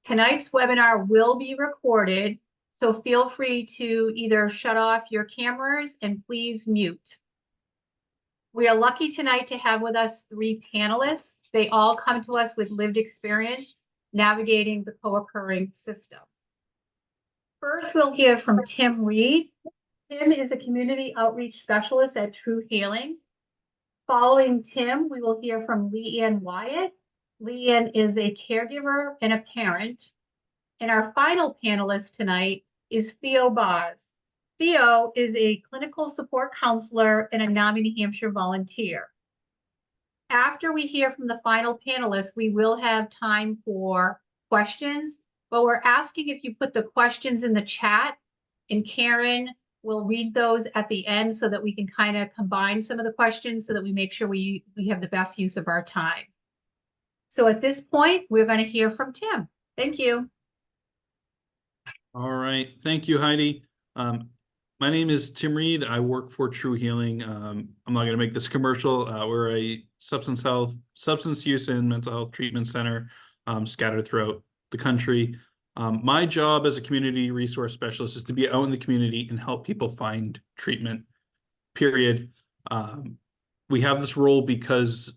Tonight's webinar will be recorded, so feel free to either shut off your cameras and please mute. We are lucky tonight to have with us 3 panelists. They all come to us with lived experience navigating the co-occurring system. First, we'll hear from Tim Reed. Tim is a community outreach specialist at True Healing. Following Tim, we will hear from Leanne Wyatt. Leanne is a caregiver and a parent. And our final panelist tonight is Theo Boz. Theo is a clinical support counselor and a NAMI New Hampshire volunteer. After we hear from the final panelists, we will have time for questions, but we're asking if you put the questions in the chat, and Karen will read those at the end so that we can kind of combine some of the questions so that we make sure we have the best use of our time. So at this point, we're going to hear from Tim. Thank you. All right. Thank you, Heidi. My name is Tim Reed. I work for True Healing. I'm not going to make this commercial. We're a substance use and mental health treatment center scattered throughout the country. My job as a community resource specialist is to be out in the community and help people find treatment, period. We have this role because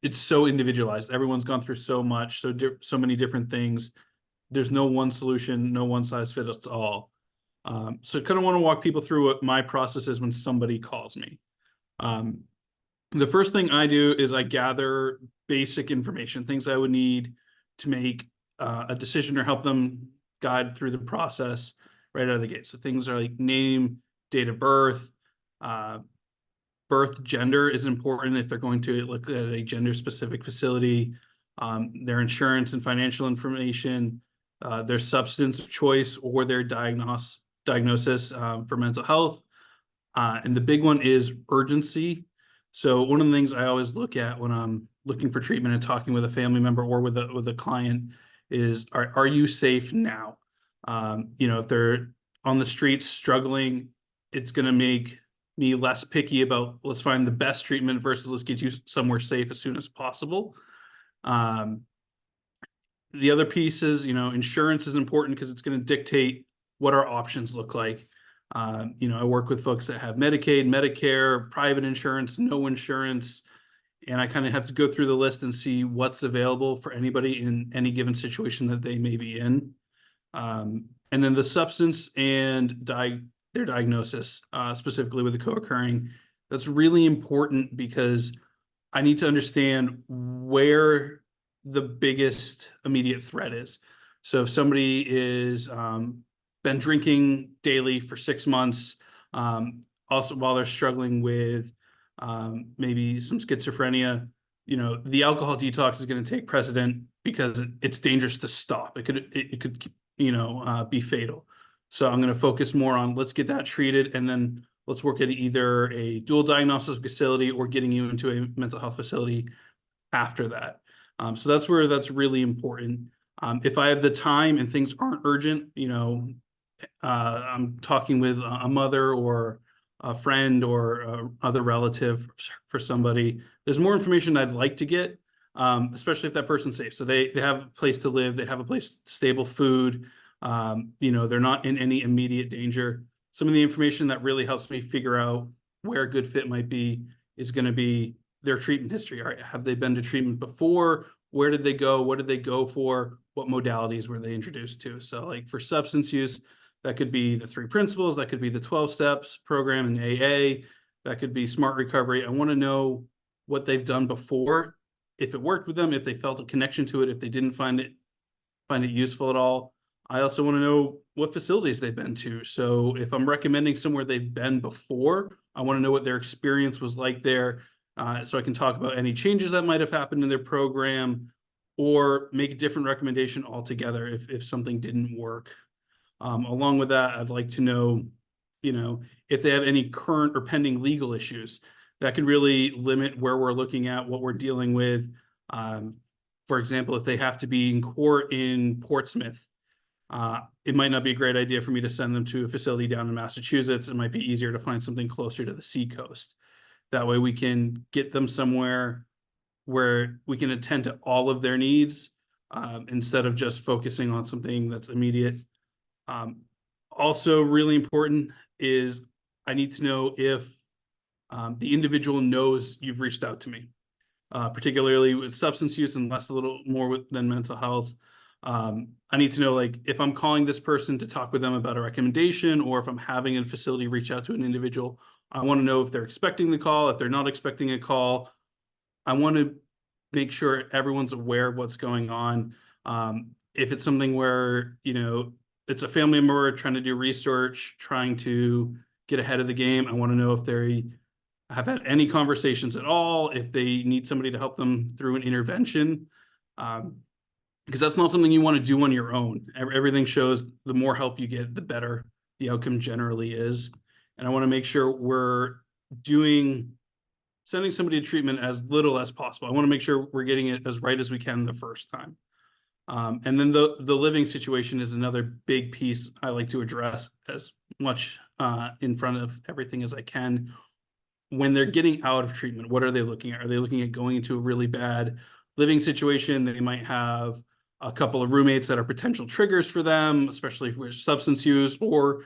it's so individualized. Everyone's gone through so much, so many different things. There's no one solution, no one size fits all. So I kind of want to walk people through what my process is when somebody calls me. The first thing I do is I gather basic information, things I would need to make a decision or help them guide through the process right out of the gate. So things are like name, date of birth, gender is important if they're going to look at a gender-specific facility, their insurance and financial information, their substance of choice or their diagnosis for mental health. And the big one is urgency. So one of the things I always look at when I'm looking for treatment and talking with a family member or with a client is, are you safe now? If they're on the streets struggling, it's going to make me less picky about let's find the best treatment versus let's get you somewhere safe as soon as possible. The other piece is, insurance is important because it's going to dictate what our options look like. I work with folks that have Medicaid, Medicare, private insurance, no insurance, and I kind of have to go through the list and see what's available for anybody in any given situation that they may be in. And then the substance and their diagnosis, specifically with the co-occurring, that's really important because I need to understand where the biggest immediate threat is. So if somebody is been drinking daily for 6 months, also while they're struggling with maybe some schizophrenia, the alcohol detox is going to take precedent because it's dangerous to stop. It could be fatal. So I'm going to focus more on let's get that treated, and then let's work at either a dual diagnosis facility or getting you into a mental health facility after that. So that's where that's really important. If I have the time and things aren't urgent, I'm talking with a mother or a friend or other relative for somebody, there's more information I'd like to get, especially if that person's safe. So they have a place to live, they have a place, stable food, they're not in any immediate danger. Some of the information that really helps me figure out where a good fit might be is going to be their treatment history. All right, have they been to treatment before? Where did they go? What did they go for? What modalities were they introduced to? So like for substance use, that could be the 3 principles, that could be the 12 steps program in AA, that could be Smart Recovery. I want to know what they've done before, if it worked with them, if they felt a connection to it, if they didn't find it useful at all. I also want to know what facilities they've been to. So if I'm recommending somewhere they've been before, I want to know what their experience was like there, so I can talk about any changes that might have happened in their program or make a different recommendation altogether if something didn't work. Along with that, I'd like to know, if they have any current or pending legal issues that can really limit where we're looking at, what we're dealing with. For example, if they have to be in court in Portsmouth, it might not be a great idea for me to send them to a facility down in Massachusetts. It might be easier to find something closer to the seacoast. That way we can get them somewhere where we can attend to all of their needs instead of just focusing on something that's immediate. Also really important is I need to know if the individual knows you've reached out to me, particularly with substance use and less a little more than mental health. I need to know, like, if I'm calling this person to talk with them about a recommendation, or if I'm having a facility reach out to an individual, I want to know if they're expecting the call, if they're not expecting a call. I want to make sure everyone's aware of what's going on. If it's something where, it's a family member trying to do research, trying to get ahead of the game, I want to know if they have had any conversations at all, if they need somebody to help them through an intervention. Because that's not something you want to do on your own. Everything shows the more help you get, the better the outcome generally is. And I want to make sure we're sending somebody to treatment as little as possible. I want to make sure we're getting it as right as we can the first time. And then the living situation is another big piece I like to address as much in front of everything as I can. When they're getting out of treatment, what are they looking at? Are they looking at going into a really bad living situation? They might have a couple of roommates that are potential triggers for them, especially with substance use, or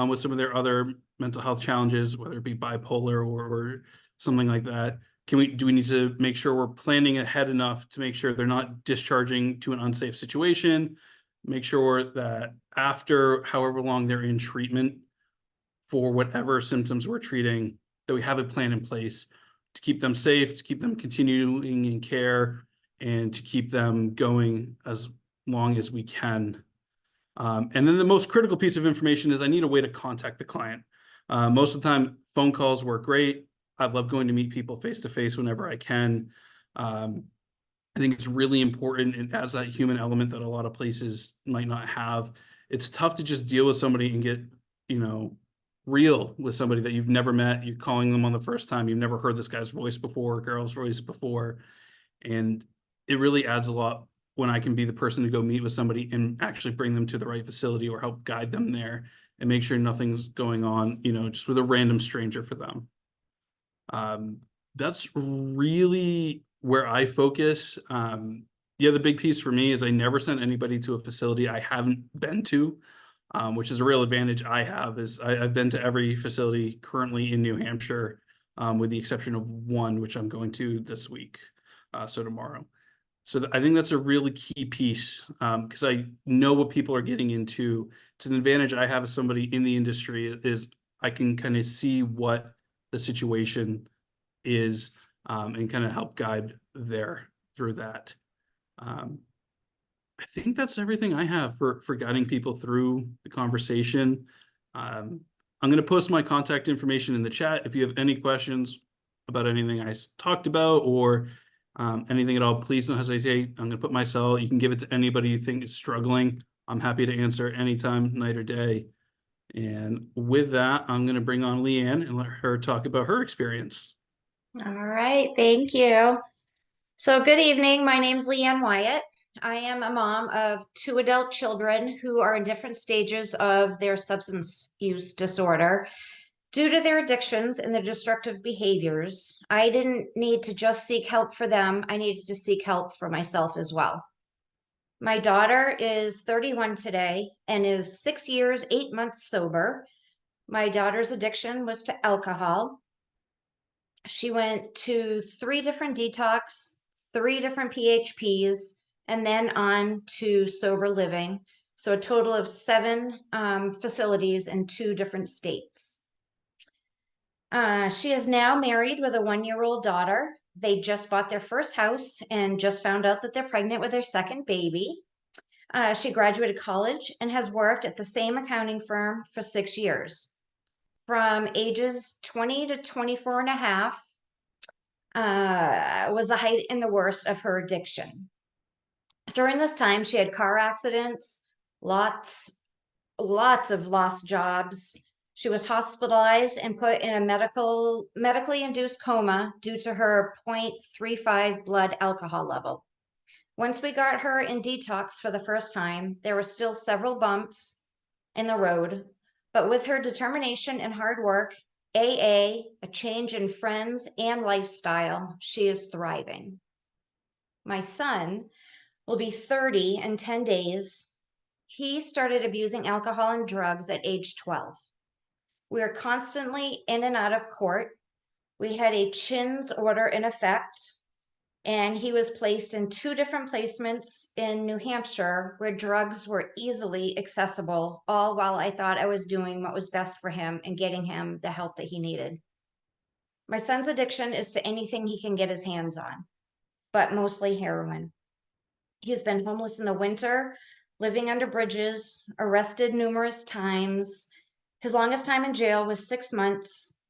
with some of their other mental health challenges, whether it be bipolar or something like that. Do we need to make sure we're planning ahead enough to make sure they're not discharging to an unsafe situation? Make sure that after however long they're in treatment for whatever symptoms we're treating, that we have a plan in place to keep them safe, to keep them continuing in care, and to keep them going as long as we can. And then the most critical piece of information is I need a way to contact the client. Most of the time, phone calls work great. I love going to meet people face to face whenever I can. I think it's really important. It adds that human element that a lot of places might not have. It's tough to just deal with somebody and get, real with somebody that you've never met. You're calling them on the first time. You've never heard this guy's voice before, girl's voice before. And it really adds a lot when I can be the person to go meet with somebody and actually bring them to the right facility or help guide them there and make sure nothing's going on, just with a random stranger for them. That's really where I focus. The other big piece for me is I never sent anybody to a facility I haven't been to, which is a real advantage I have. I've been to every facility currently in New Hampshire, with the exception of one, which I'm going to this week, so tomorrow. So I think that's a really key piece, because I know what people are getting into. It's an advantage I have as somebody in the industry is I can kind of see what the situation is, and kind of help guide through that. I think that's everything I have for guiding people through the conversation. I'm going to post my contact information in the chat. If you have any questions about anything I talked about, or anything at all, please don't hesitate. I'm going to put my cell. You can give it to anybody you think is struggling. I'm happy to answer anytime, night or day. And with that, I'm going to bring on Leanne and let her talk about her experience. All right, thank you. So good evening. My name's Leanne Wyatt. I am a mom of 2 adult children who are in different stages of their substance use disorder. Due to their addictions and their destructive behaviors, I didn't need to just seek help for them. I needed to seek help for myself as well. My daughter is 31 today and is 6 years, 8 months sober. My daughter's addiction was to alcohol. She went to 3 different detox, 3 different PHPs, and then on to sober living. So a total of 7 facilities in 2 different states. She is now married with a 1-year-old daughter. They just bought their first house and just found out that they're pregnant with their second baby. She graduated college and has worked at the same accounting firm for 6 years. From ages 20 to 24 and a half, was the height and the worst of her addiction. During this time, she had car accidents, lots of lost jobs. She was hospitalized and put in a medically induced coma due to her 0.35 blood alcohol level. Once we got her in detox for the first time, there were still several bumps in the road, but with her determination and hard work, AA, a change in friends and lifestyle, she is thriving. My son will be 30 in 10 days. He started abusing alcohol and drugs at age 12. We are constantly in and out of court. We had a CHINS order in effect, and he was placed in 2 different placements in New Hampshire where drugs were easily accessible, all while I thought I was doing what was best for him and getting him the help that he needed. My son's addiction is to anything he can get his hands on, but mostly heroin. He's been homeless in the winter, living under bridges, arrested numerous times. His longest time in jail was 6 months.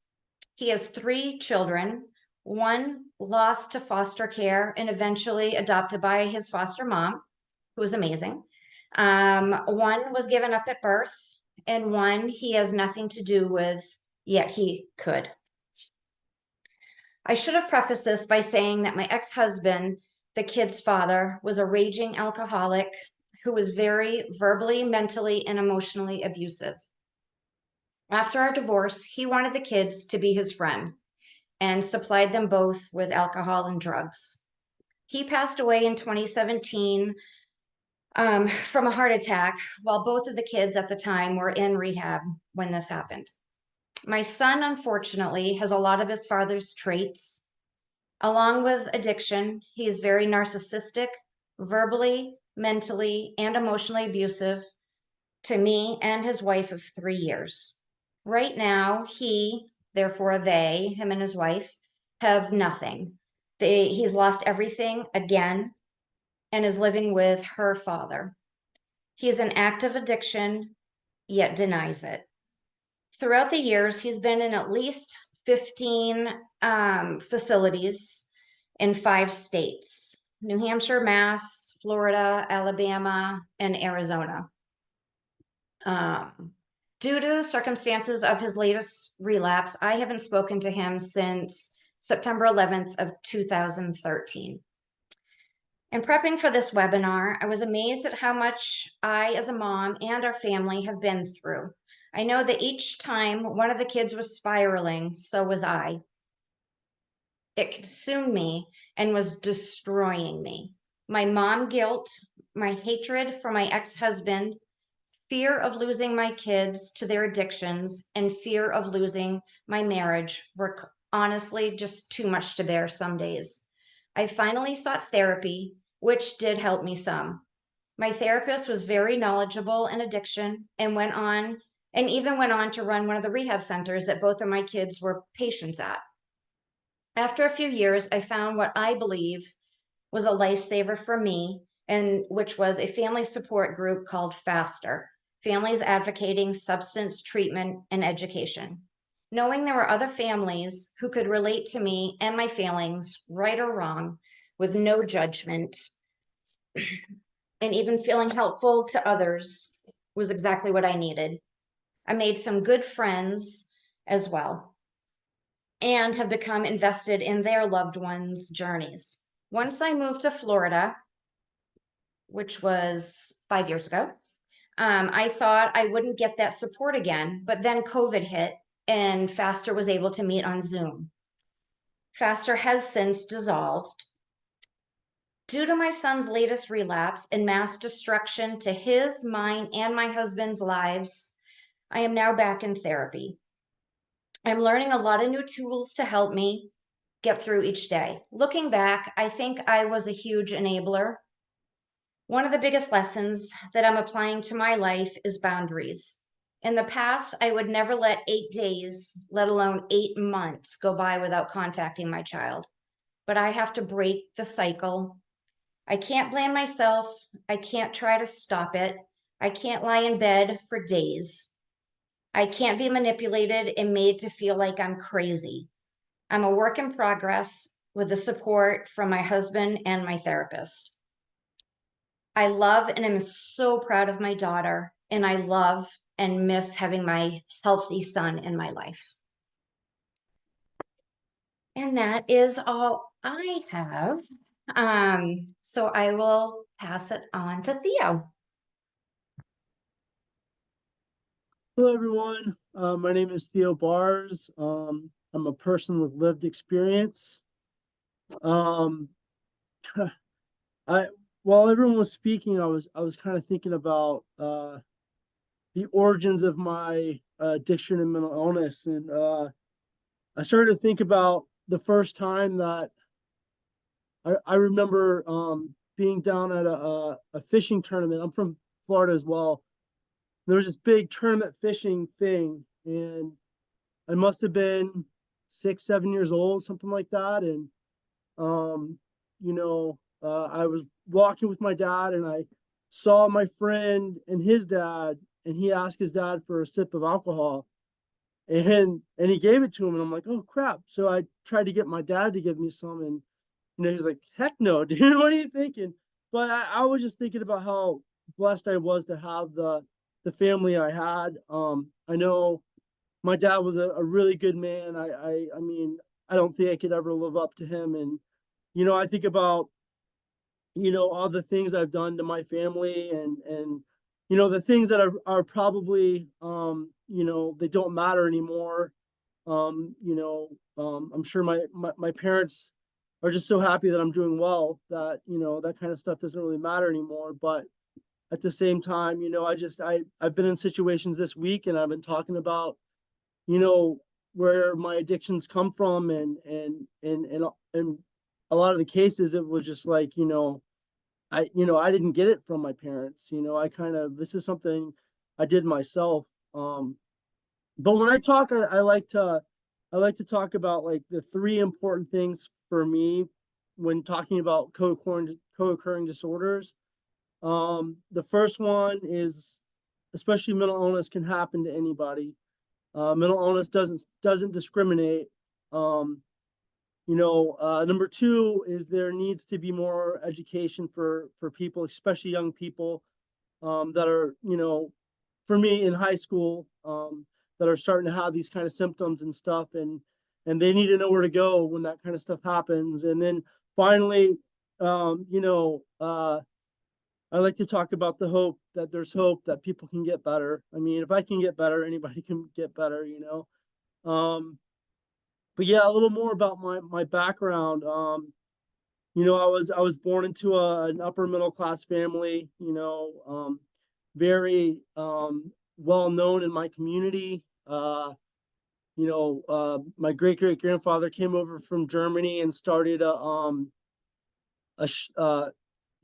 He has 3 children, one lost to foster care and eventually adopted by his foster mom, who was amazing. One was given up at birth, and one he has nothing to do with, yet he could. I should have prefaced this by saying that my ex-husband, the kid's father, was a raging alcoholic who was very verbally, mentally, and emotionally abusive. After our divorce, he wanted the kids to be his friend and supplied them both with alcohol and drugs. He passed away in 2017 from a heart attack while both of the kids at the time were in rehab when this happened. My son, unfortunately, has a lot of his father's traits. Along with addiction, he is very narcissistic, verbally, mentally, and emotionally abusive to me and his wife of 3 years. Right now, he, therefore they, him and his wife, have nothing. He's lost everything again and is living with her father. He is in active addiction, yet denies it. Throughout the years, he's been in at least 15 facilities in 5 states: New Hampshire, Mass, Florida, Alabama, and Arizona. Due to the circumstances of his latest relapse, I haven't spoken to him since September 11th of 2013. In prepping for this webinar, I was amazed at how much I, as a mom, and our family have been through. I know that each time one of the kids was spiraling, so was I. It consumed me and was destroying me. My mom guilt, my hatred for my ex-husband, fear of losing my kids to their addictions, and fear of losing my marriage were honestly just too much to bear some days. I finally sought therapy, which did help me some. My therapist was very knowledgeable in addiction and even went on to run one of the rehab centers that both of my kids were patients at. After a few years, I found what I believe was a lifesaver for me, and which was a family support group called FASTER, Families Advocating Substance Treatment and Education. Knowing there were other families who could relate to me and my feelings, right or wrong, with no judgment, and even feeling helpful to others was exactly what I needed. I made some good friends as well and have become invested in their loved ones' journeys. Once I moved to Florida, which was 5 years ago, I thought I wouldn't get that support again, but then COVID hit and FASTER was able to meet on Zoom. FASTER has since dissolved. Due to my son's latest relapse and mass destruction to his, mine, and my husband's lives, I am now back in therapy. I'm learning a lot of new tools to help me get through each day. Looking back, I think I was a huge enabler. One of the biggest lessons that I'm applying to my life is boundaries. In the past, I would never let 8 days, let alone 8 months, go by without contacting my child. But I have to break the cycle. I can't blame myself. I can't try to stop it. I can't lie in bed for days. I can't be manipulated and made to feel like I'm crazy. I'm a work in progress with the support from my husband and my therapist. I love and am so proud of my daughter, and I love and miss having my healthy son in my life. And that is all I have. So I will pass it on to Theo. Hello, everyone. My name is Theo Bars. I'm a person with lived experience. I while everyone was speaking, I was kind of thinking about the origins of my addiction and mental illness, and I started to think about the first time that I remember being down at a fishing tournament. I'm from Florida as well. There was this big tournament fishing thing, and I must have been 6, 7 years old, something like that. And I was walking with my dad, and I saw my friend and his dad, and he asked his dad for a sip of alcohol, and he gave it to him, and I'm like, oh crap. So I tried to get my dad to give me some, and he's like, heck no, dude, what are you thinking? But I was just thinking about how blessed I was to have the family I had. I know my dad was a really good man. I mean, I don't think I could ever live up to him. And, I think about, all the things I've done to my family, and, the things that are probably, they don't matter anymore. I'm sure my parents are just so happy that I'm doing well, that, that kind of stuff doesn't really matter anymore. But at the same time, I've been in situations this week, and I've been talking about, where my addictions come from, and a lot of the cases, it was just like, I didn't get it from my parents. This is something I did myself. But when I talk, I like to talk about like the three important things for me when talking about co-occurring disorders. The first one is, especially mental illness can happen to anybody. Mental illness doesn't discriminate. Number two is there needs to be more education for people, especially young people, that are, for me in high school, that are starting to have these kind of symptoms and stuff, and they need to know where to go when that kind of stuff happens. And then finally, I like to talk about the hope, that there's hope that people can get better. I mean, if I can get better, anybody can get better, But yeah, a little more about my background. I was born into an upper middle class family, very well known in my community. My great grandfather came over from Germany and started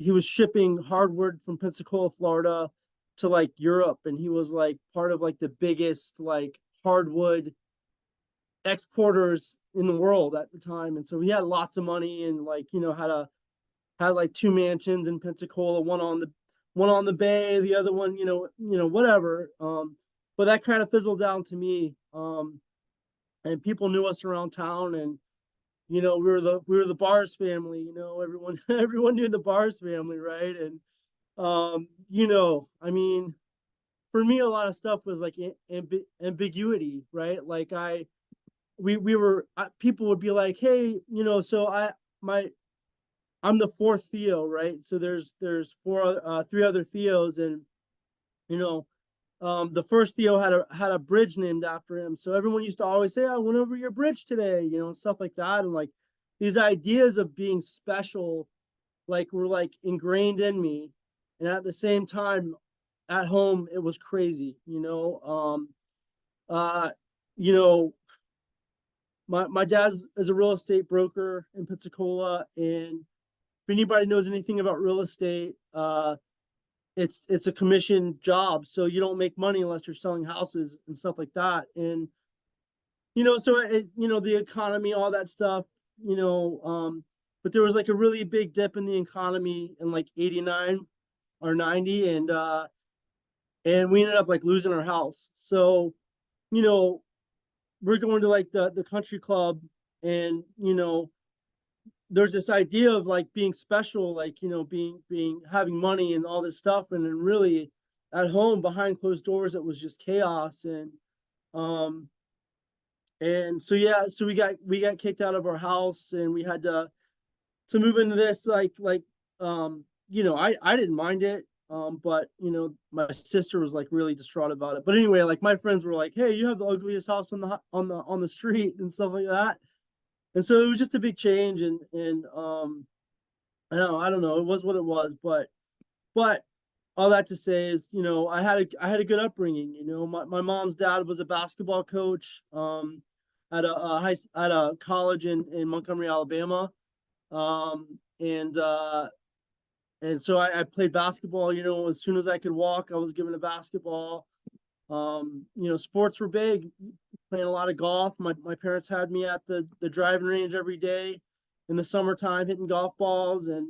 he was shipping hardwood from Pensacola, Florida to like Europe, and he was like part of like the biggest like hardwood exporters in the world at the time. And so he had lots of money, and like, had like 2 mansions in Pensacola, one on the bay, the other one, whatever. But that kind of fizzled down to me. And people knew us around town, and we were the Bars family, everyone knew the Bars family, right? And I mean, for me, a lot of stuff was like ambiguity, right? Like people would be like, hey, so I'm the fourth Theo, right? So there's 3 other Theos, and the first Theo had a bridge named after him. So everyone used to always say, I went over your bridge today, and stuff like that. And like these ideas of being special, like were like ingrained in me. And at the same time, at home, it was crazy, my dad is a real estate broker in Pensacola, and if anybody knows anything about real estate, it's a commission job, so you don't make money unless you're selling houses and stuff like that. And so the economy, all that stuff, but there was like a really big dip in the economy in like 89 or 90, and we ended up like losing our house. So we're going to like the country club, and there's this idea of like being special, like being having money and all this stuff, and then really at home behind closed doors it was just chaos. And so yeah, so we got kicked out of our house, and we had to move into this like I didn't mind it. But my sister was like really distraught about it. But anyway, like my friends were like, hey, you have the ugliest house on the street and stuff like that. And so it was just a big change. And I don't know, it was what it was, but all that to say is, you know, I had a good upbringing. You know, my mom's dad was a basketball coach, at at a college in Montgomery, Alabama. And so I played basketball, you know, as soon as I could walk, I was given a basketball. You know, sports were big, playing a lot of golf. My parents had me at the driving range every day in the summertime hitting golf balls, and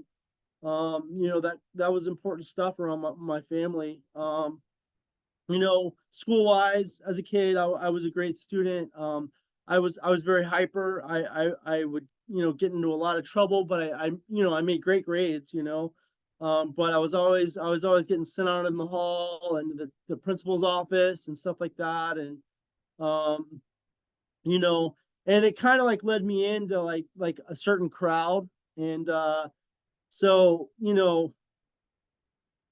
you know, that was important stuff around my family. You know, school wise, as a kid, I was a great student. I was very hyper. I would, you know, get into a lot of trouble, but you know, I made great grades, you know. But I was always getting sent out in the hall and the principal's office and stuff like that. And, um, you know, and it kind of like led me into like a certain crowd. And, so, you know,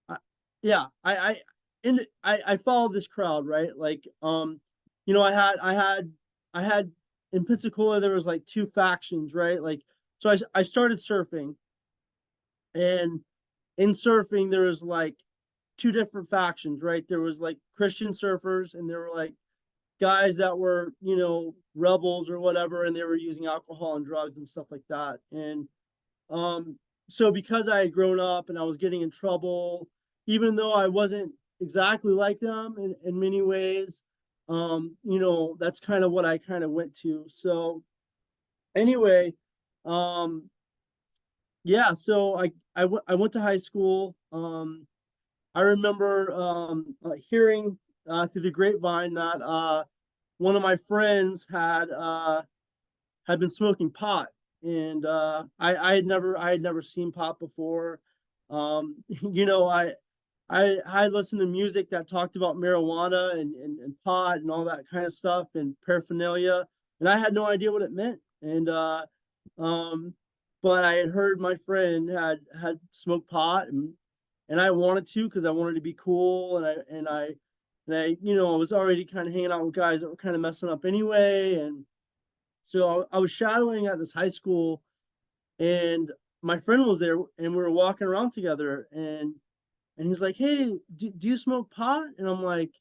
I, yeah, I followed this crowd, right? Like, you know, I had in Pensacola, there was like two factions, right? Like, so I started surfing, and in surfing, there was like two different factions, right? There was like Christian surfers, and there were like guys that were, you know, rebels or whatever, and they were using alcohol and drugs and stuff like that. And, um, so because I had grown up and I was getting in trouble, even though I wasn't exactly like them in many ways, you know, that's kind of what I kind of went to. So anyway, um, yeah, so I went to high school. I remember hearing through the grapevine that one of my friends had been smoking pot, and I had never seen pot before. You know, I listened to music that talked about marijuana and pot and all that kind of stuff and paraphernalia, and I had no idea what it meant. And um, but I had heard my friend had smoked pot, and I wanted to because I wanted to be cool, and I you know, I was already kind of hanging out with guys that were kind of messing up anyway. And so I was shadowing at this high school, and my friend was there, and we were walking around together, and he's like, "Hey, do you smoke pot?" And I'm like,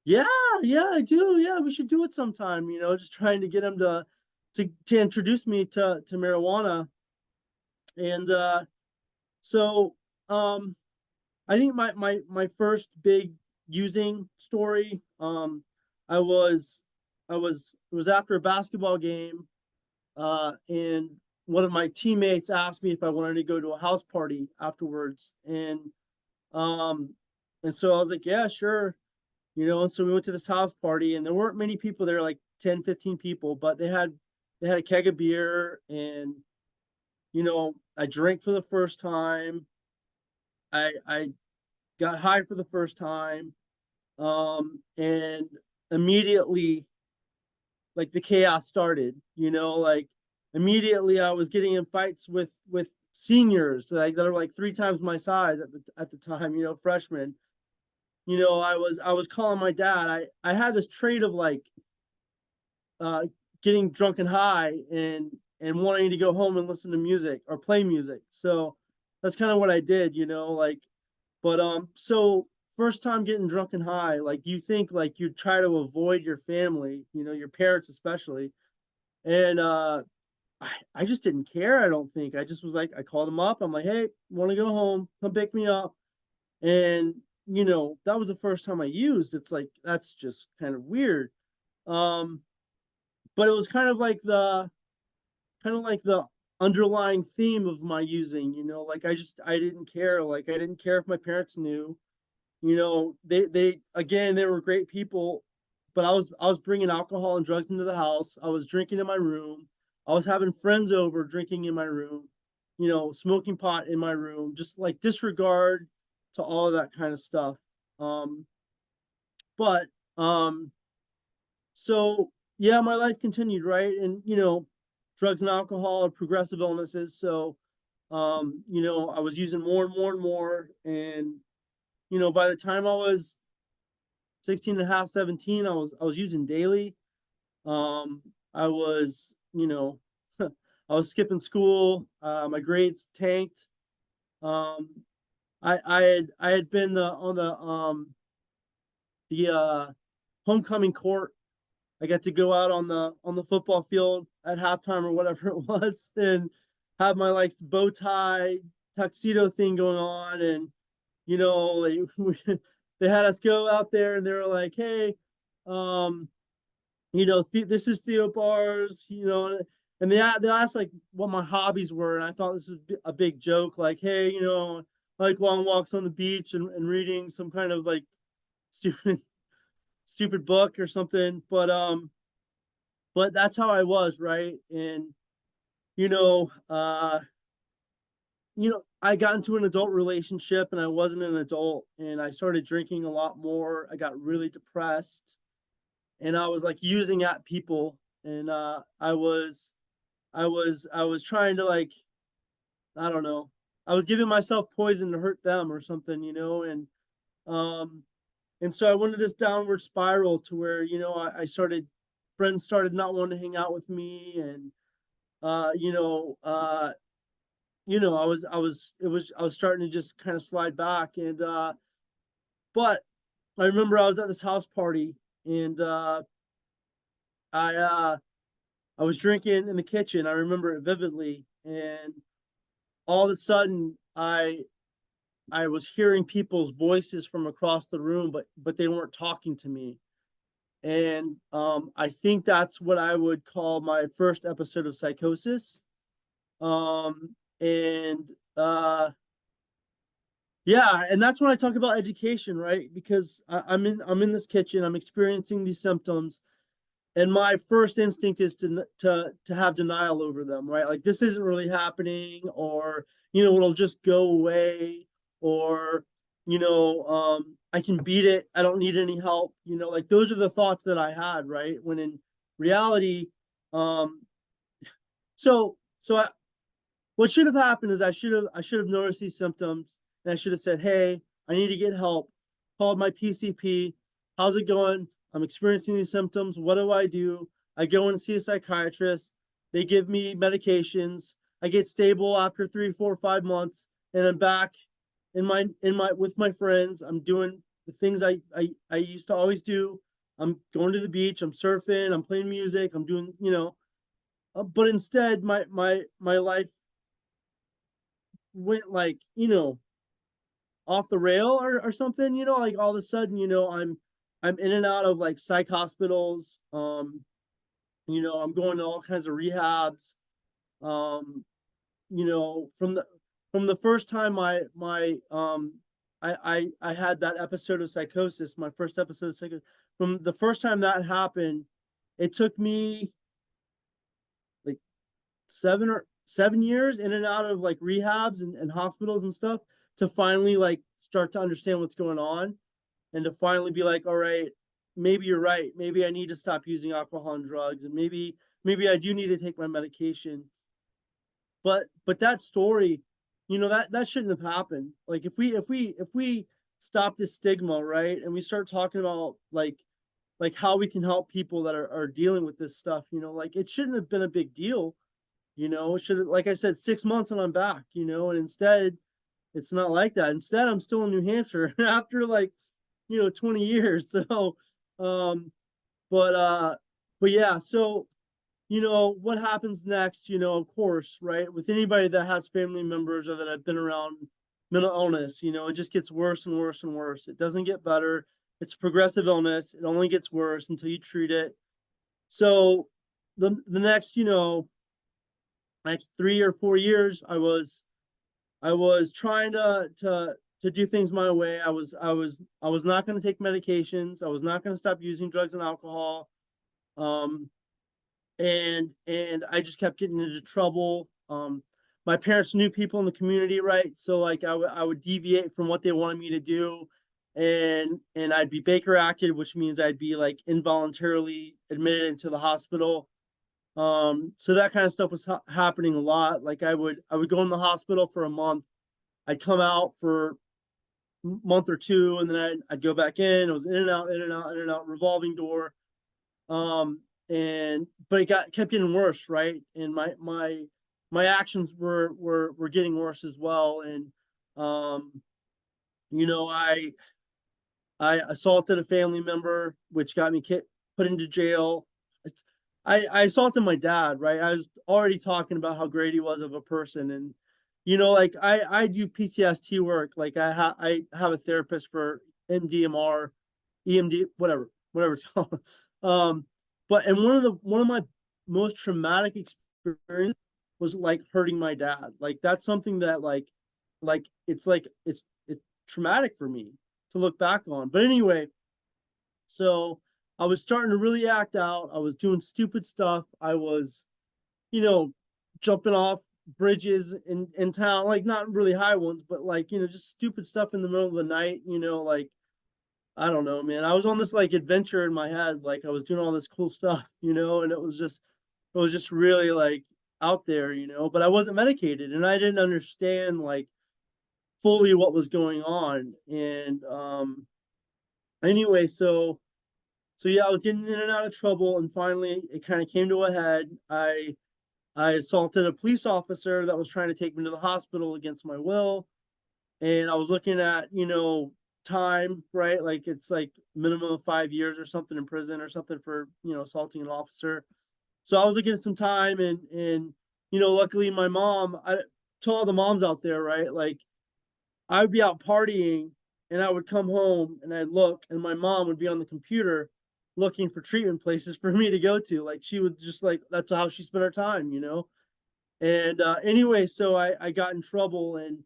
"Yeah, yeah, I do. Yeah, we should do it sometime." You know, just trying to get him to introduce me to marijuana. And so I think my first big using story, I was it was after a basketball game, and one of my teammates asked me if I wanted to go to a house party afterwards. Um, and so I was like, yeah, sure. You know, and so we went to this house party, and there weren't many people there, like 10, 15 people, but they had a keg of beer. And, you know, I drank for the first time. I got high for the first time. And immediately, like, the chaos started, you know, like immediately I was getting in fights with seniors, like that are like three times my size at the time, you know, freshmen. You know, I was calling my dad. I had this trait of like uh getting drunk and high, and wanting to go home and listen to music or play music. So that's kind of what I did, you know, like. But so first time getting drunk and high, like you think like you try to avoid your family, you know, your parents especially. And I just didn't care, I don't think. I just was like, I called them up. I'm like, "Hey, want to go home, come pick me up." And, you know, that was the first time I used. It's like, that's just kind of weird. Um, but it was kind of like the underlying theme of my using, you know, like I didn't care. Like I didn't care if my parents knew. You know, they again, they were great people, but I was bringing alcohol and drugs into the house. I was drinking in my room. I was having friends over drinking in my room, you know, smoking pot in my room, just like disregard to all of that kind of stuff. Um, but so yeah, my life continued, right? And you know, drugs and alcohol are progressive illnesses. So you know, I was using more and more and more. And, you know, by the time I was 16 and a half, 17, I was using daily. I was, you know, I was skipping school. My grades tanked. I had been on the homecoming court. I got to go out on the football field at halftime or whatever it was, and have my like bow tie tuxedo thing going on, and you know, like, they had us go out there, and they were like, "Hey, you know, this is Theo Bars, you know," and they asked like what my hobbies were, and I thought this is a big joke, like, "Hey, you know, I like long walks on the beach and reading some kind of like stupid stupid book or something," but that's how I was, right? And you know, I got into an adult relationship and I wasn't an adult, and I started drinking a lot more. I got really depressed, and I was like using at people, and I was trying to like, I don't know, I was giving myself poison to hurt them or something, you know, um and so I went into this downward spiral to where, you know, friends started not wanting to hang out with me, and uh you know uh I was starting to just kind of slide back, and but I remember I was at this house party, and I uh I was drinking in the kitchen. I remember it vividly, and all of a sudden I was hearing people's voices from across the room, but they weren't talking to me. And I think that's what I would call my first episode of psychosis. And yeah, and that's when I talk about education, right? Because I'm in this kitchen, I'm experiencing these symptoms, and my first instinct is to have denial over them, right? Like this isn't really happening, or you know, it'll just go away, or you know, I can beat it. I don't need any help. You know, like those are the thoughts that I had, right? When in reality, um, so what should have happened is I should have noticed these symptoms, and I should have said, "Hey, I need to get help." Called my PCP. "How's it going? I'm experiencing these symptoms. What do I do?" I go in and see a psychiatrist. They give me medications. I get stable after 3, 4, 5 months, and I'm back in my with my friends. I'm doing the things I used to always do. I'm going to the beach. I'm surfing. I'm playing music. I'm doing, you know, but instead my life went like, you know, off the rail or something, you know, like all of a sudden, you know, I'm in and out of like psych hospitals. You know, I'm going to all kinds of rehabs. Um, you know, from the first time I had that episode of psychosis, my first episode of psychosis, from the first time that happened, it took me like 7 years in and out of like rehabs and hospitals and stuff to finally like start to understand what's going on, and to finally be like, all right, maybe you're right. Maybe I need to stop using alcohol and drugs, and maybe I do need to take my medication. But that story, you know, that shouldn't have happened. Like if we stop this stigma, right, and we start talking about like how we can help people that are dealing with this stuff, you know, like it shouldn't have been a big deal. You know, it should have, like I said, 6 months and I'm back, you know, and instead it's not like that. Instead, I'm still in New Hampshire after like, you know, 20 years. So, um, but, uh, but yeah, so, you know, what happens next, you know, of course, right? With anybody that has family members or that have been around mental illness, you know, it just gets worse and worse and worse. It doesn't get better. It's a progressive illness. It only gets worse until you treat it. So the next, you know, next 3 or 4 years, I was trying to do things my way. I was not going to take medications. I was not going to stop using drugs and alcohol. Um, and I just kept getting into trouble. My parents knew people in the community, right? So like I would deviate from what they wanted me to do, and I'd be Baker acted, which means I'd be like involuntarily admitted into the hospital. So that kind of stuff was happening a lot. Like I would go in the hospital for a month. I'd come out for a month or two, and then I'd go back in. It was in and out, in and out, in and out, revolving door. And but kept getting worse, right? And my actions were getting worse as well. And You know, I assaulted a family member, which got me put into jail. I assaulted my dad, right? I was already talking about how great he was of a person, and you know, like I do PTSD work. Like I have a therapist for MDMR, EMD, whatever it's called. But and one of my most traumatic experiences was like hurting my dad. Like that's something that it's traumatic for me to look back on. But anyway, so I was starting to really act out. I was doing stupid stuff. I was, you know, jumping off bridges in town, like not really high ones, but like, you know, just stupid stuff in the middle of the night, you know, like I don't know, man. I was on this like adventure in my head, like I was doing all this cool stuff, you know, and it was just really like out there, you know, but I wasn't medicated and I didn't understand like fully what was going on. And anyway, so yeah, I was getting in and out of trouble, and finally it kind of came to a head. I assaulted a police officer that was trying to take me to the hospital against my will. And I was looking at, you know, time, right? Like it's like minimum of 5 years or something in prison or something for, you know, assaulting an officer. So I was looking at some time and you know, luckily my mom, to all the moms out there, right? Like I would be out partying and I would come home and I'd look and my mom would be on the computer looking for treatment places for me to go to. Like she would just like, that's how she spent her time, you know? And anyway, so I got in trouble and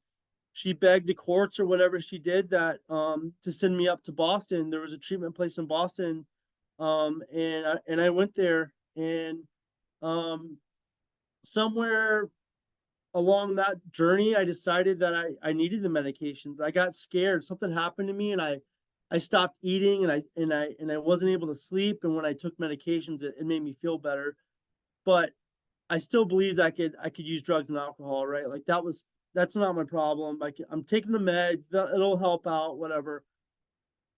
she begged the courts or whatever she did that to send me up to Boston. There was a treatment place in Boston. And I went there and um somewhere along that journey I decided that I needed the medications. I got scared. Something happened to me and I stopped eating and I wasn't able to sleep. And when I took medications, it made me feel better. But I still believed I could use drugs and alcohol, right? Like that's not my problem. Like I'm taking the meds, it'll help out, whatever.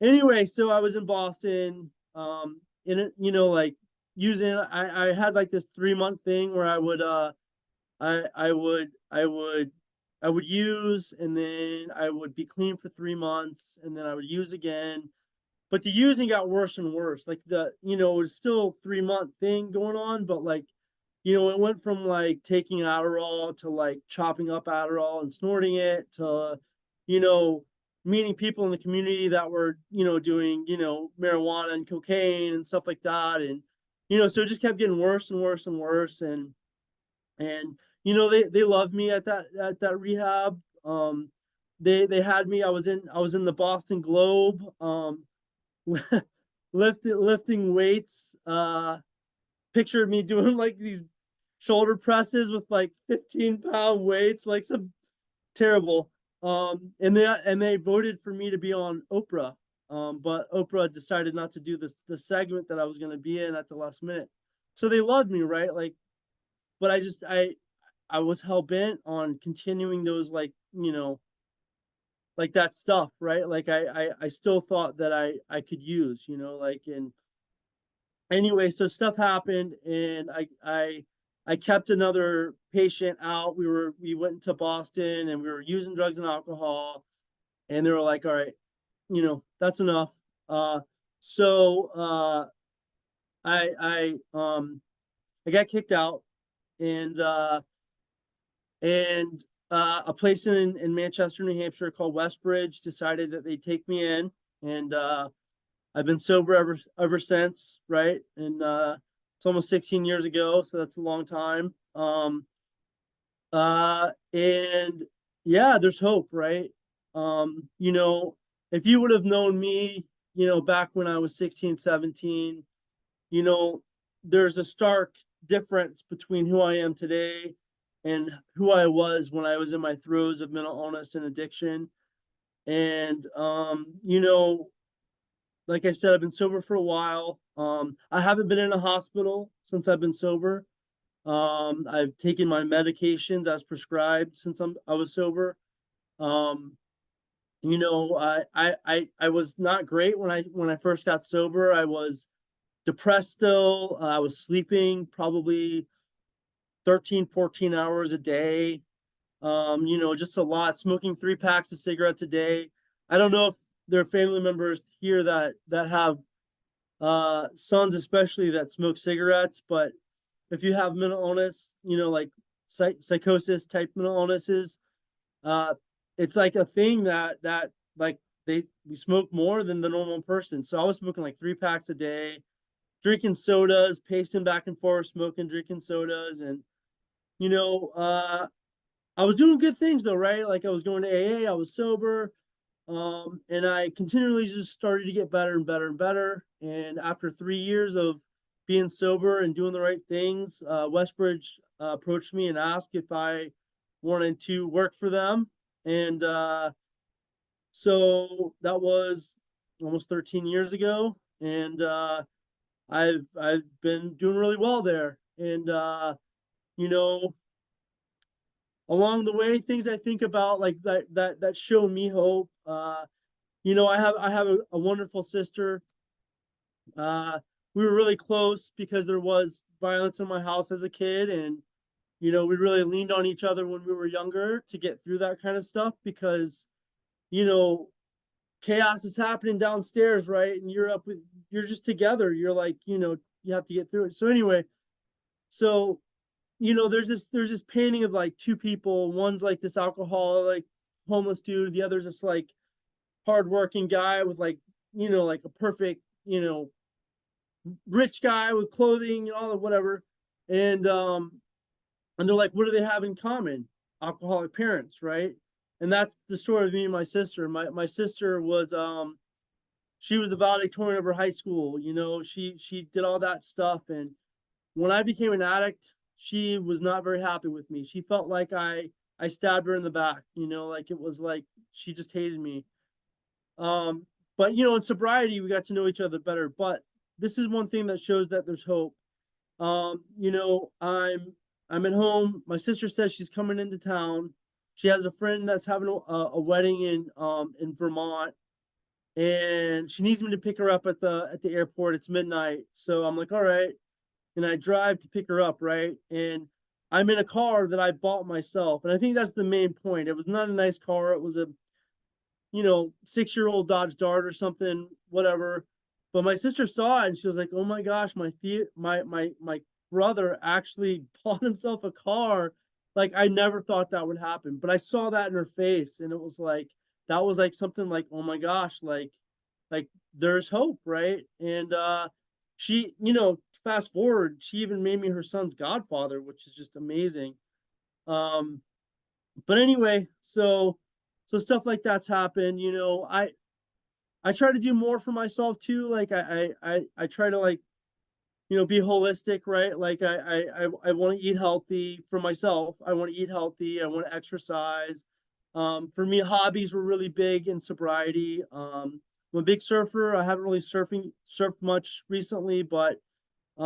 Anyway, so I was in Boston, in it, you know, like I had like this 3 month thing where I would use and then I would be clean for 3 months and then I would use again. But the using got worse and worse. Like you know, it was still 3 month thing going on, but like, you know, it went from like taking Adderall to like chopping up Adderall and snorting it to, you know, meeting people in the community that were, you know, doing, you know, marijuana and cocaine and stuff like that. And, you know, so it just kept getting worse and worse and worse. And you know, they loved me at that rehab. They had me, I was in the Boston Globe, lifting weights, picture of me doing like these shoulder presses with like 15-pound weights, like some terrible. And they voted for me to be on Oprah. But Oprah decided not to do the segment that I was gonna be in at the last minute. So they loved me, right? Like, but I was hell bent on continuing those, like, you know, like that stuff, right? Like I still thought that I could use, you know, like. And anyway, so stuff happened and I kept another patient out. We went to Boston and we were using drugs and alcohol and they were like, all right, you know, that's enough. So I got kicked out and a place in Manchester, New Hampshire called Westbridge decided that they'd take me in and I've been sober ever since, right? And it's almost 16 years ago, so that's a long time. And yeah, there's hope, right? You know, if you would have known me, you know, back when I was 16, 17, you know, there's a stark difference between who I am today and who I was when I was in my throes of mental illness and addiction. And you know, like I said, I've been sober for a while. I haven't been in a hospital since I've been sober. I've taken my medications as prescribed since I was sober. You know, I was not great when I first got sober. I was depressed still. I was sleeping probably 13, 14 hours a day. You know, just a lot, smoking 3 packs of cigarettes a day. I don't know if there are family members here that have sons especially that smoke cigarettes, but if you have mental illness, you know, like psychosis type mental illnesses, uh, it's like a thing that like we smoke more than the normal person. So I was smoking like 3 packs a day, drinking sodas, pacing back and forth, smoking, drinking sodas, and you know, I was doing good things though, right? Like I was going to AA, I was sober, and I continually just started to get better and better and better. And after 3 years of being sober and doing the right things, Westbridge approached me and asked if I wanted to work for them. And so that was almost 13 years ago. And I've been doing really well there. And you know, along the way, things I think about like that show me hope. You know, I have a wonderful sister. We were really close because there was violence in my house as a kid, and you know, we really leaned on each other when we were younger to get through that kind of stuff because, you know, chaos is happening downstairs, right? And you're just together. You're like, you know, you have to get through it. So anyway, so you know, there's this painting of like two people. One's like this alcoholic, homeless dude. The other's this like hardworking guy with like, you know, like a perfect, you know, rich guy with clothing and all the whatever. And they're like, what do they have in common? Alcoholic parents, right? And that's the story of me and my sister. My sister was she was the valedictorian of her high school. You know, she did all that stuff. And when I became an addict, she was not very happy with me. She felt like I stabbed her in the back, you know, like it was like she just hated me. But you know, in sobriety, we got to know each other better. But this is one thing that shows that there's hope. You know, I'm at home. My sister says she's coming into town. She has a friend that's having a wedding in Vermont, and she needs me to pick her up at the airport. It's midnight, so I'm like, all right, and I drive to pick her up, right? And I'm in a car that I bought myself, and I think that's the main point. It was not a nice car. It was a, you know, 6-year-old Dodge Dart or something, whatever. But my sister saw it and she was like, "Oh my gosh, my brother actually bought himself a car." Like I never thought that would happen, but I saw that in her face, and it was like that was like something like, "Oh my gosh, like there's hope, right?" And she, you know, fast forward, she even made me her son's godfather, which is just amazing. Um, but anyway, so stuff like that's happened. You know, I try to do more for myself too. Like I try to like, you know, be holistic, right? Like I want to eat healthy for myself. I want to eat healthy. I want to exercise. For me, hobbies were really big in sobriety. I'm a big surfer. I haven't really surfed much recently, but you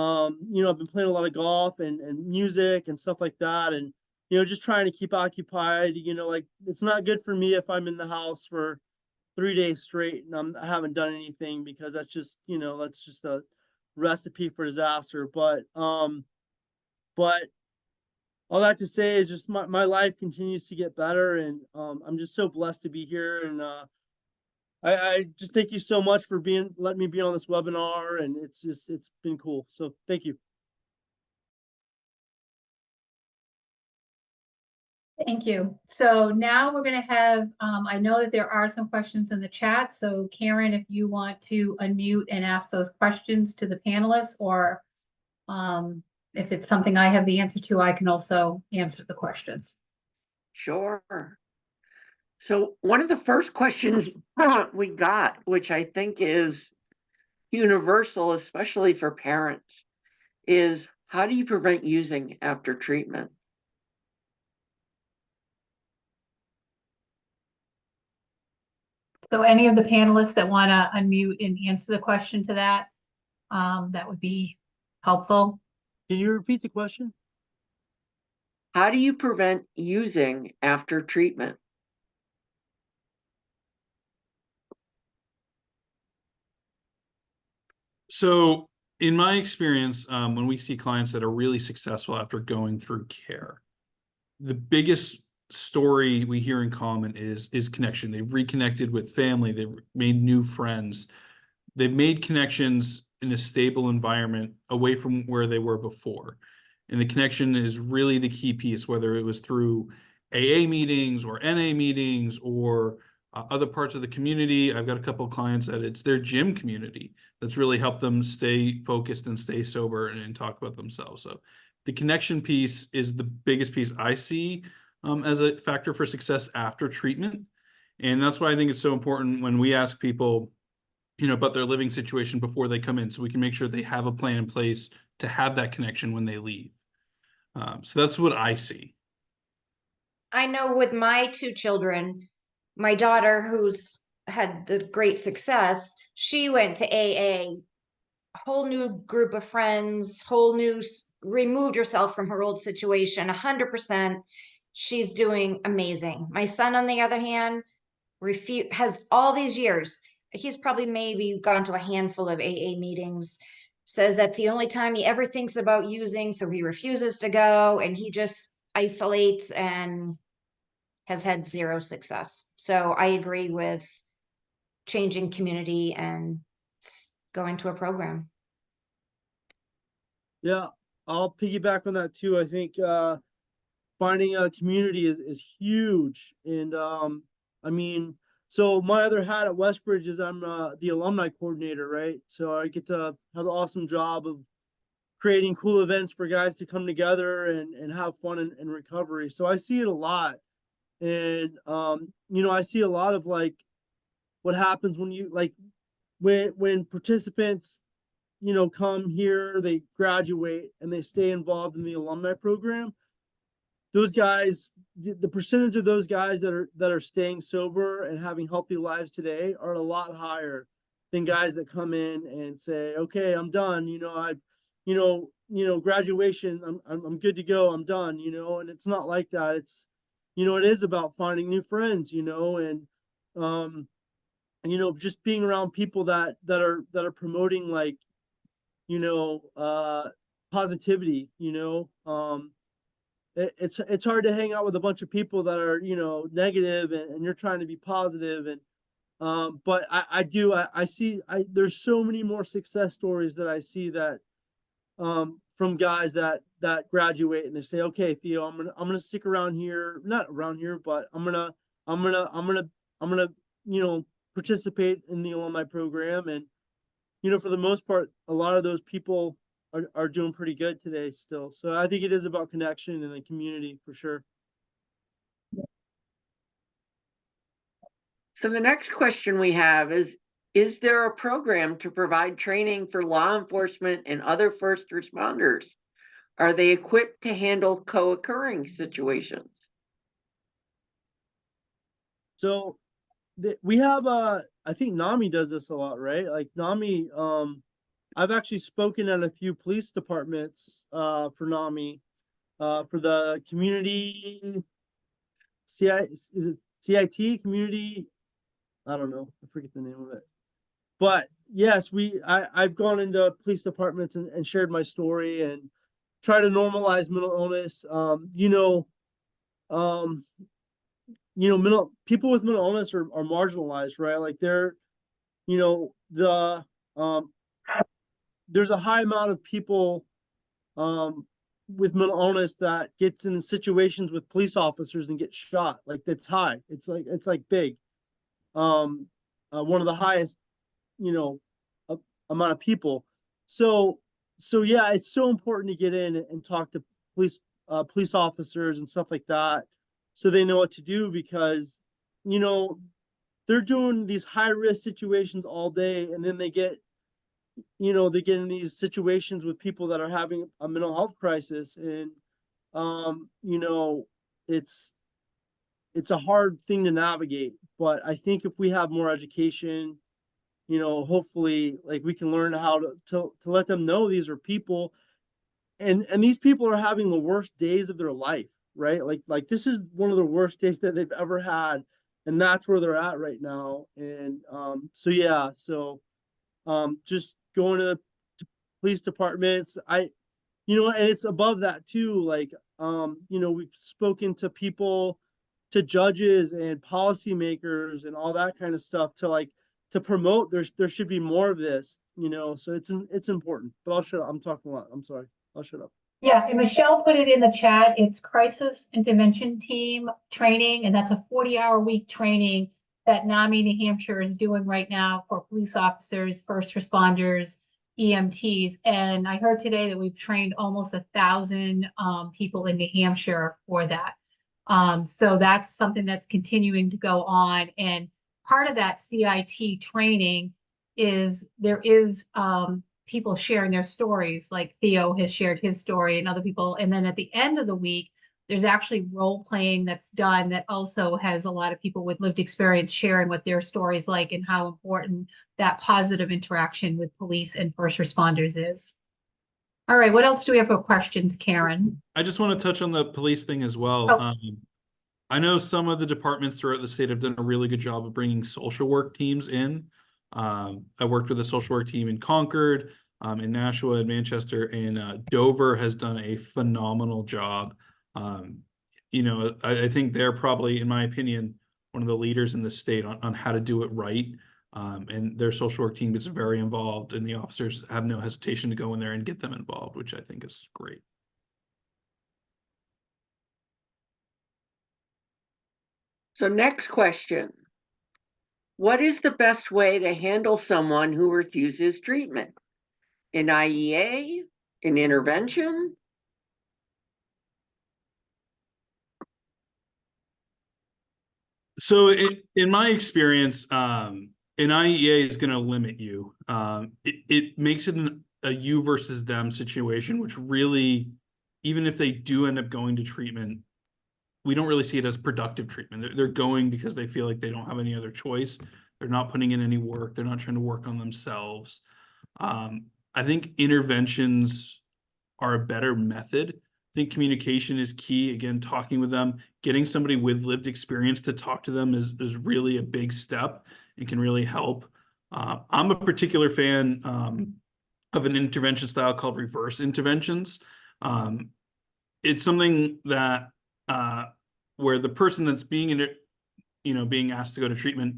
know, I've been playing a lot of golf and music and stuff like that. And, you know, just trying to keep occupied, you know, like it's not good for me if I'm in the house for 3 days straight and I haven't done anything because that's just, you know, that's just a recipe for disaster. But all that to say is just my life continues to get better and I'm just so blessed to be here. And I just thank you so much for letting me be on this webinar, and it's been cool. So thank you. Thank you. So now we're going to have, I know that there are some questions in the chat. So Karen, if you want to unmute and ask those questions to the panelists, or if it's something I have the answer to, I can also answer the questions. Sure. So one of the first questions we got, which I think is universal, especially for parents, is how do you prevent using after treatment? So any of the panelists that want to unmute and answer the question to that, that would be helpful. Can you repeat the question? How do you prevent using after treatment? So in my experience, when we see clients that are really successful after going through care, the biggest story we hear in common is connection. They've reconnected with family. They've made new friends. They've made connections in a stable environment away from where they were before. And the connection is really the key piece, whether it was through AA meetings or NA meetings or other parts of the community. I've got a couple of clients that it's their gym community that's really helped them stay focused and stay sober and talk about themselves. So the connection piece is the biggest piece I see as a factor for success after treatment. And that's why I think it's so important when we ask people, about their living situation before they come in, so we can make sure they have a plan in place to have that connection when they leave. So that's what I see. I know with my two children, my daughter, who's had the great success, she went to AA, whole new group of friends, whole new, removed herself from her old situation, 100%. She's doing amazing. My son, on the other hand, has all these years. He's probably maybe gone to a handful of AA meetings, says that's the only time he ever thinks about using, so he refuses to go and he just isolates and has had zero success. So I agree with changing community and going to a program. Yeah, I'll piggyback on that too. I think finding a community is huge. And I mean, so my other hat at Westbridge is I'm the alumni coordinator, right? So I get to have the awesome job of creating cool events for guys to come together and have fun in recovery. So I see it a lot. And I see a lot of like what happens when you like when participants come here, they graduate and they stay involved in the alumni program. Those guys, the percentage of those guys that are staying sober and having healthy lives today are a lot higher than guys that come in and say, okay, I'm done. Graduation, I'm good to go. I'm done, and it's not like that. It's, it is about finding new friends, and, just being around people that are promoting like, positivity, it's hard to hang out with a bunch of people that are, negative and you're trying to be positive. And, but I see, there's so many more success stories that I see that, from guys that graduate and they say, okay, Theo, I'm going to stick around here, not around here, but I'm going to, participate in the alumni program. And, for the most part, a lot of those people are doing pretty good today still. So I think it is about connection and the community for sure. So the next question we have is there a program to provide training for law enforcement and other first responders? Are they equipped to handle co-occurring situations? So we have I think NAMI does this a lot, right? Like NAMI, I've actually spoken at a few police departments for NAMI, for the community is it CIT community? I don't know. I forget the name of it. But yes, I've gone into police departments and shared my story and try to normalize mental illness. People with mental illness are marginalized, right? Like they're, there's a high amount of people with mental illness that gets in situations with police officers and get shot. Like that's high. It's like big. One of the highest, amount of people. So yeah, it's so important to get in and talk to police officers and stuff like that, so they know what to do, because, they're doing these high risk situations all day, and then they get in these situations with people that are having a mental health crisis. And, it's a hard thing to navigate, but I think if we have more education, hopefully like we can learn how to let them know these are people, and these people are having the worst days of their life, right? Like this is one of the worst days that they've ever had, and that's where they're at right now. And so yeah, just going to police departments, and it's above that too. Like we've spoken to people to judges and policymakers and all that kind of stuff to like to promote there should be more of this, so it's important. But I'll shut up. I'm talking a lot. I'm sorry. I'll shut up. Yeah, and Michelle put it in the chat. It's Crisis Intervention Team training, and that's a 40-hour week training that NAMI New Hampshire is doing right now for police officers, first responders, EMTs. And I heard today that we've trained almost 1,000 people in New Hampshire for that. So that's something that's continuing to go on. And part of that CIT training is there is people sharing their stories, like Theo has shared his story and other people. And then at the end of the week, there's actually role playing that's done that also has a lot of people with lived experience sharing what their stories like and how important that positive interaction with police and first responders is. All right, what else do we have for questions, Karen? I just want to touch on the police thing as well. Oh. I know some of the departments throughout the state have done a really good job of bringing social work teams in. I worked with a social work team in Concord, in Nashua, and Manchester, and Dover has done a phenomenal job. I think they're probably, in my opinion, one of the leaders in the state on how to do it right. And their social work team is very involved, and the officers have no hesitation to go in there and get them involved, which I think is great. So next question. What is the best way to handle someone who refuses treatment? An IEA? An intervention? So in my experience, an IEA is going to limit you. It makes it a you versus them situation, which really, even if they do end up going to treatment, we don't really see it as productive treatment. They're going because they feel like they don't have any other choice. They're not putting in any work. They're not trying to work on themselves. I think interventions are a better method. I think communication is key. Again, talking with them, getting somebody with lived experience to talk to them is really a big step and can really help. I'm a particular fan of an intervention style called reverse interventions. It's something that where the person that's being asked to go to treatment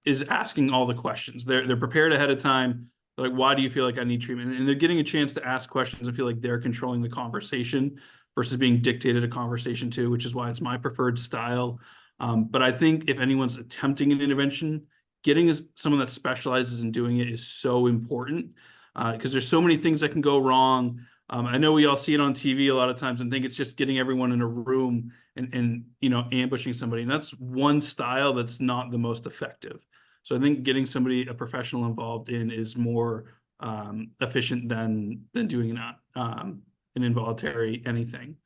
is asking all the questions. They're prepared ahead of time. They're like, why do you feel like I need treatment? And they're getting a chance to ask questions and feel like they're controlling the conversation versus being dictated a conversation to, which is why it's my preferred style. But I think if anyone's attempting an intervention, getting someone that specializes in doing it is so important because there's so many things that can go wrong. I know we all see it on TV a lot of times and think it's just getting everyone in a room and ambushing somebody. And that's one style that's not the most effective. So I think getting somebody, a professional involved in is more efficient than doing an involuntary anything.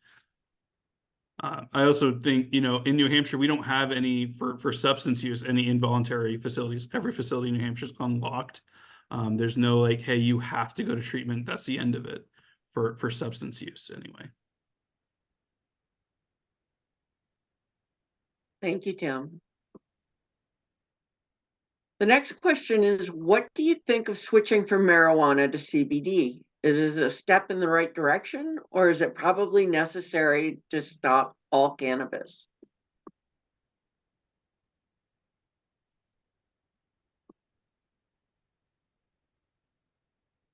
I also think, in New Hampshire, we don't have any for substance use, any involuntary facilities. Every facility in New Hampshire is unlocked. There's no like, hey, you have to go to treatment. That's the end of it for substance use anyway. Thank you, Tim. The next question is, what do you think of switching from marijuana to CBD? Is it a step in the right direction, or is it probably necessary to stop all cannabis?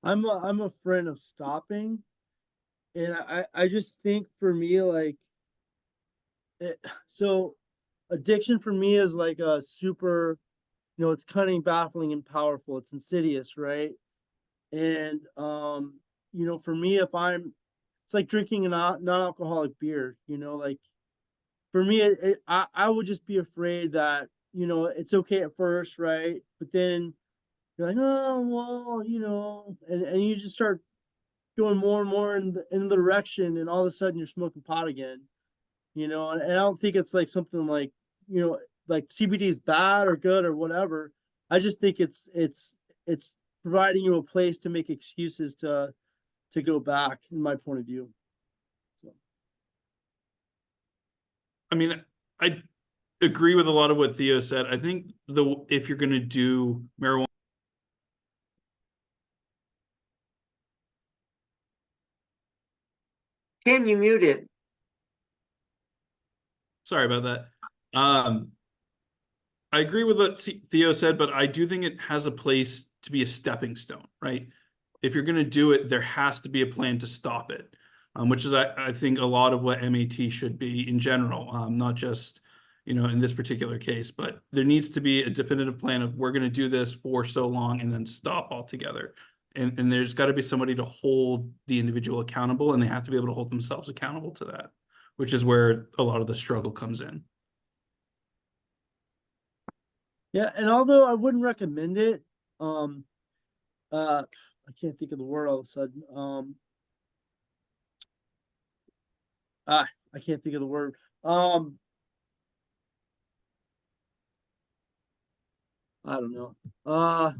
I'm a friend of stopping, and I just think for me so addiction for me is like a super, it's cunning, baffling, and powerful. It's insidious, right? And for me, it's like drinking a non-alcoholic beer. Like for me, I would just be afraid that it's okay at first, right? But then you're like, oh well, and you just start going more and more in the direction, and all of a sudden you're smoking pot again. And I don't think it's like something like like CBD is bad or good or whatever. I just think it's providing you a place to make excuses to go back, in my point of view. So. I mean, I agree with a lot of what Theo said. I think if you're going to do marijuana. Tim, you muted. Sorry about that. I agree with what Theo said, but I do think it has a place to be a stepping stone, right? If you're going to do it, there has to be a plan to stop it, which is, I think, a lot of what MAT should be in general, not just, in this particular case, but there needs to be a definitive plan of we're going to do this for so long and then stop altogether. And there's got to be somebody to hold the individual accountable, and they have to be able to hold themselves accountable to that, which is where a lot of the struggle comes in. Yeah, and although I wouldn't recommend it, I can't think of the word all of a sudden. I can't think of the word. I don't know.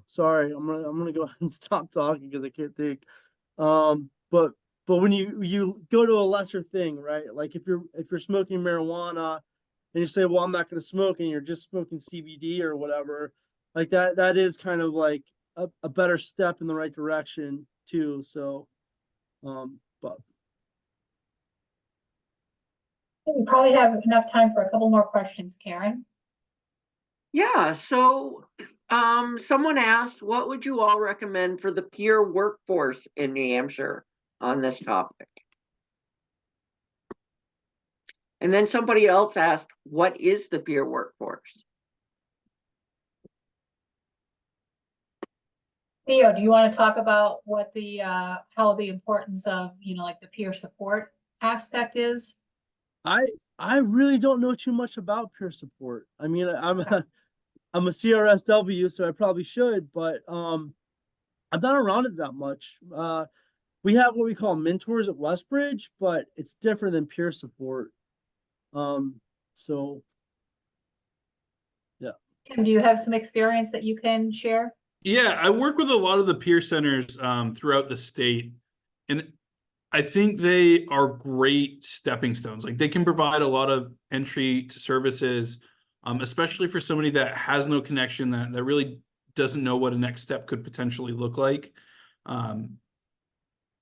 Sorry, I'm gonna go ahead and stop talking because I can't think. But when you go to a lesser thing, right? Like if you're smoking marijuana and you say, well, I'm not gonna smoke, and you're just smoking CBD or whatever, like that is kind of like a better step in the right direction too. So, but We probably have enough time for a couple more questions, Karen. Yeah, so someone asked, what would you all recommend for the peer workforce in New Hampshire on this topic? And then somebody else asked, what is the peer workforce? Theo, do you want to talk about what the how the importance of, like the peer support aspect is? I really don't know too much about peer support. I mean, I'm a CRSW, so I probably should, but I'm not around it that much. We have what we call mentors at Westbridge, but it's different than peer support. So yeah. Tim, do you have some experience that you can share? Yeah, I work with a lot of the peer centers throughout the state, and I think they are great stepping stones. Like they can provide a lot of entry to services, especially for somebody that has no connection, that really doesn't know what a next step could potentially look like.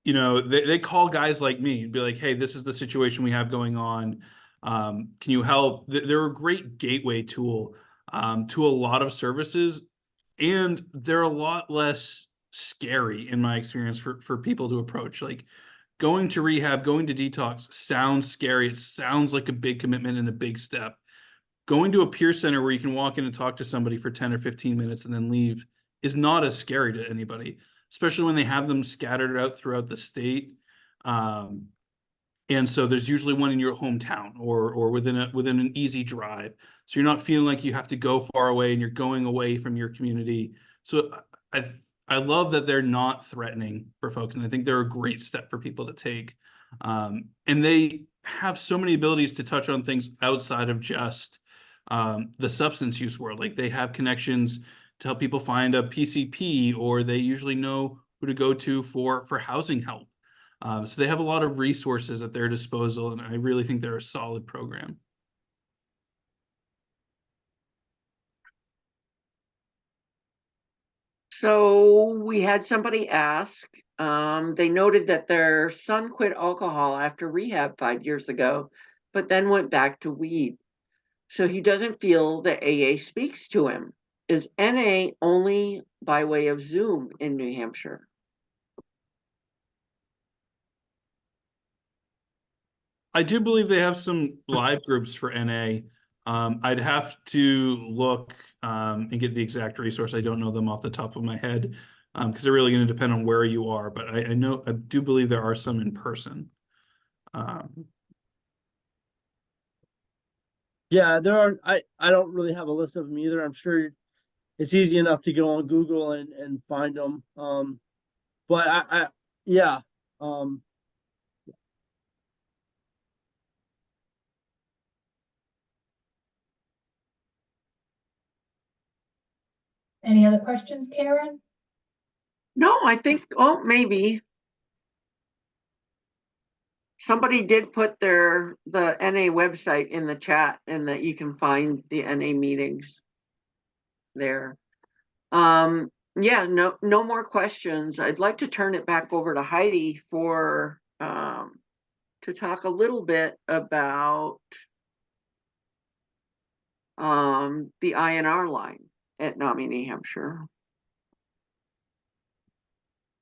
They call guys like me and be like, hey, this is the situation we have going on. Can you help? They're a great gateway tool to a lot of services, and they're a lot less scary in my experience for people to approach. Like going to rehab, going to detox sounds scary. It sounds like a big commitment and a big step. Going to a peer center where you can walk in and talk to somebody for 10 or 15 minutes and then leave is not as scary to anybody, especially when they have them scattered out throughout the state. And so there's usually one in your hometown or within an easy drive. So you're not feeling like you have to go far away and you're going away from your community. So I love that they're not threatening for folks, and I think they're a great step for people to take. And they have so many abilities to touch on things outside of just the substance use world. Like they have connections to help people find a PCP, or they usually know who to go to for housing help. So they have a lot of resources at their disposal, and I really think they're a solid program. So we had somebody ask, they noted that their son quit alcohol after rehab 5 years ago, but then went back to weed. So he doesn't feel that AA speaks to him. Is NA only by way of Zoom in New Hampshire? I do believe they have some live groups for NA. I'd have to look and get the exact resource. I don't know them off the top of my head because they're really going to depend on where you are. But I do believe there are some in person. Yeah, there are. I don't really have a list of them either. I'm sure it's easy enough to go on Google and find them. But yeah. Any other questions, Karen? No, I think, oh, maybe. Somebody did put the NA website in the chat, and that you can find the NA meetings there. Yeah, no more questions. I'd like to turn it back over to Heidi for to talk a little bit about the INR line at NAMI, New Hampshire.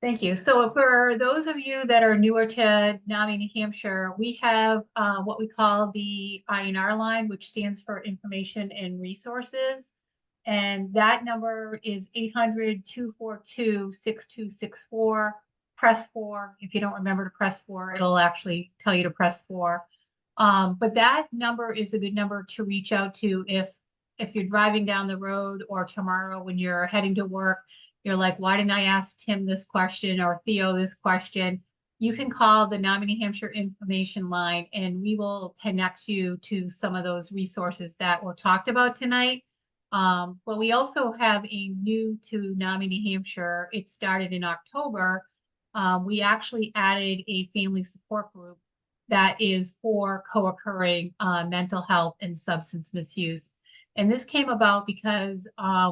Thank you. So for those of you that are newer to NAMI, New Hampshire, we have what we call the INR line, which stands for Information and Resources. And that number is 800-242-6264. Press 4. If you don't remember to press 4, it'll actually tell you to press 4. But that number is a good number to reach out to if you're driving down the road, or tomorrow when you're heading to work, you're like, why didn't I ask Tim this question or Theo this question? You can call the NAMI New Hampshire information line and we will connect you to some of those resources that were talked about tonight. But we also have a new to NAMI New Hampshire. It started in October. We actually added a family support group that is for co-occurring mental health and substance misuse. And this came about because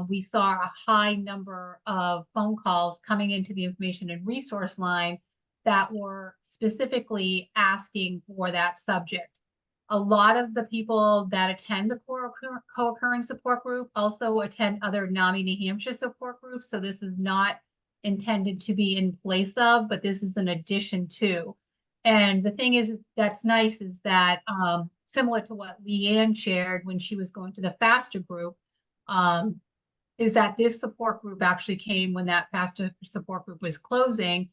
we saw a high number of phone calls coming into the information and resource line that were specifically asking for that subject. A lot of the people that attend the co-occurring support group also attend other NAMI New Hampshire support groups. So this is not intended to be in place of, but this is an addition to. And the thing is, that's nice is that similar to what Leanne shared when she was going to the FASTA group, is that this support group actually came when that FASTA support group was closing,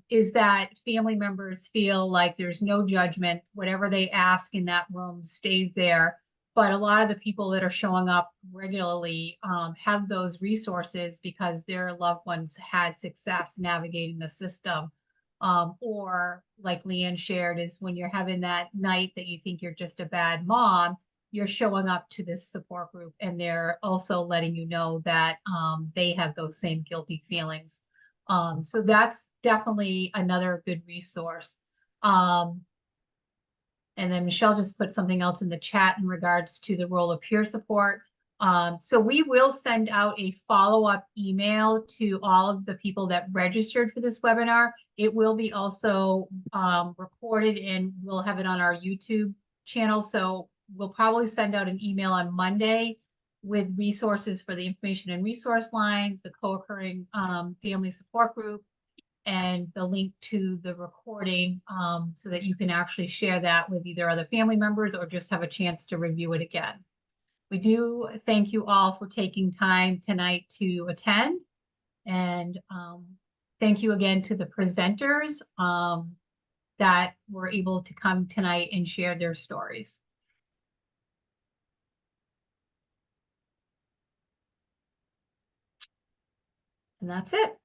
is that family members feel like there's no judgment. Whatever they ask in that room stays there. But a lot of the people that are showing up regularly have those resources because their loved ones had success navigating the system. Or like Leanne shared, is when you're having that night that you think you're just a bad mom, you're showing up to this support group and they're also letting you know that they have those same guilty feelings. So that's definitely another good resource. And then Michelle just put something else in the chat in regards to the role of peer support. So we will send out a follow-up email to all of the people that registered for this webinar. It will be also recorded and we'll have it on our YouTube channel. So we'll probably send out an email on Monday with resources for the information and resource line, the co-occurring family support group, and the link to the recording so that you can actually share that with either other family members or just have a chance to review it again. We do thank you all for taking time tonight to attend, and thank you again to the presenters that were able to come tonight and share their stories. And that's it.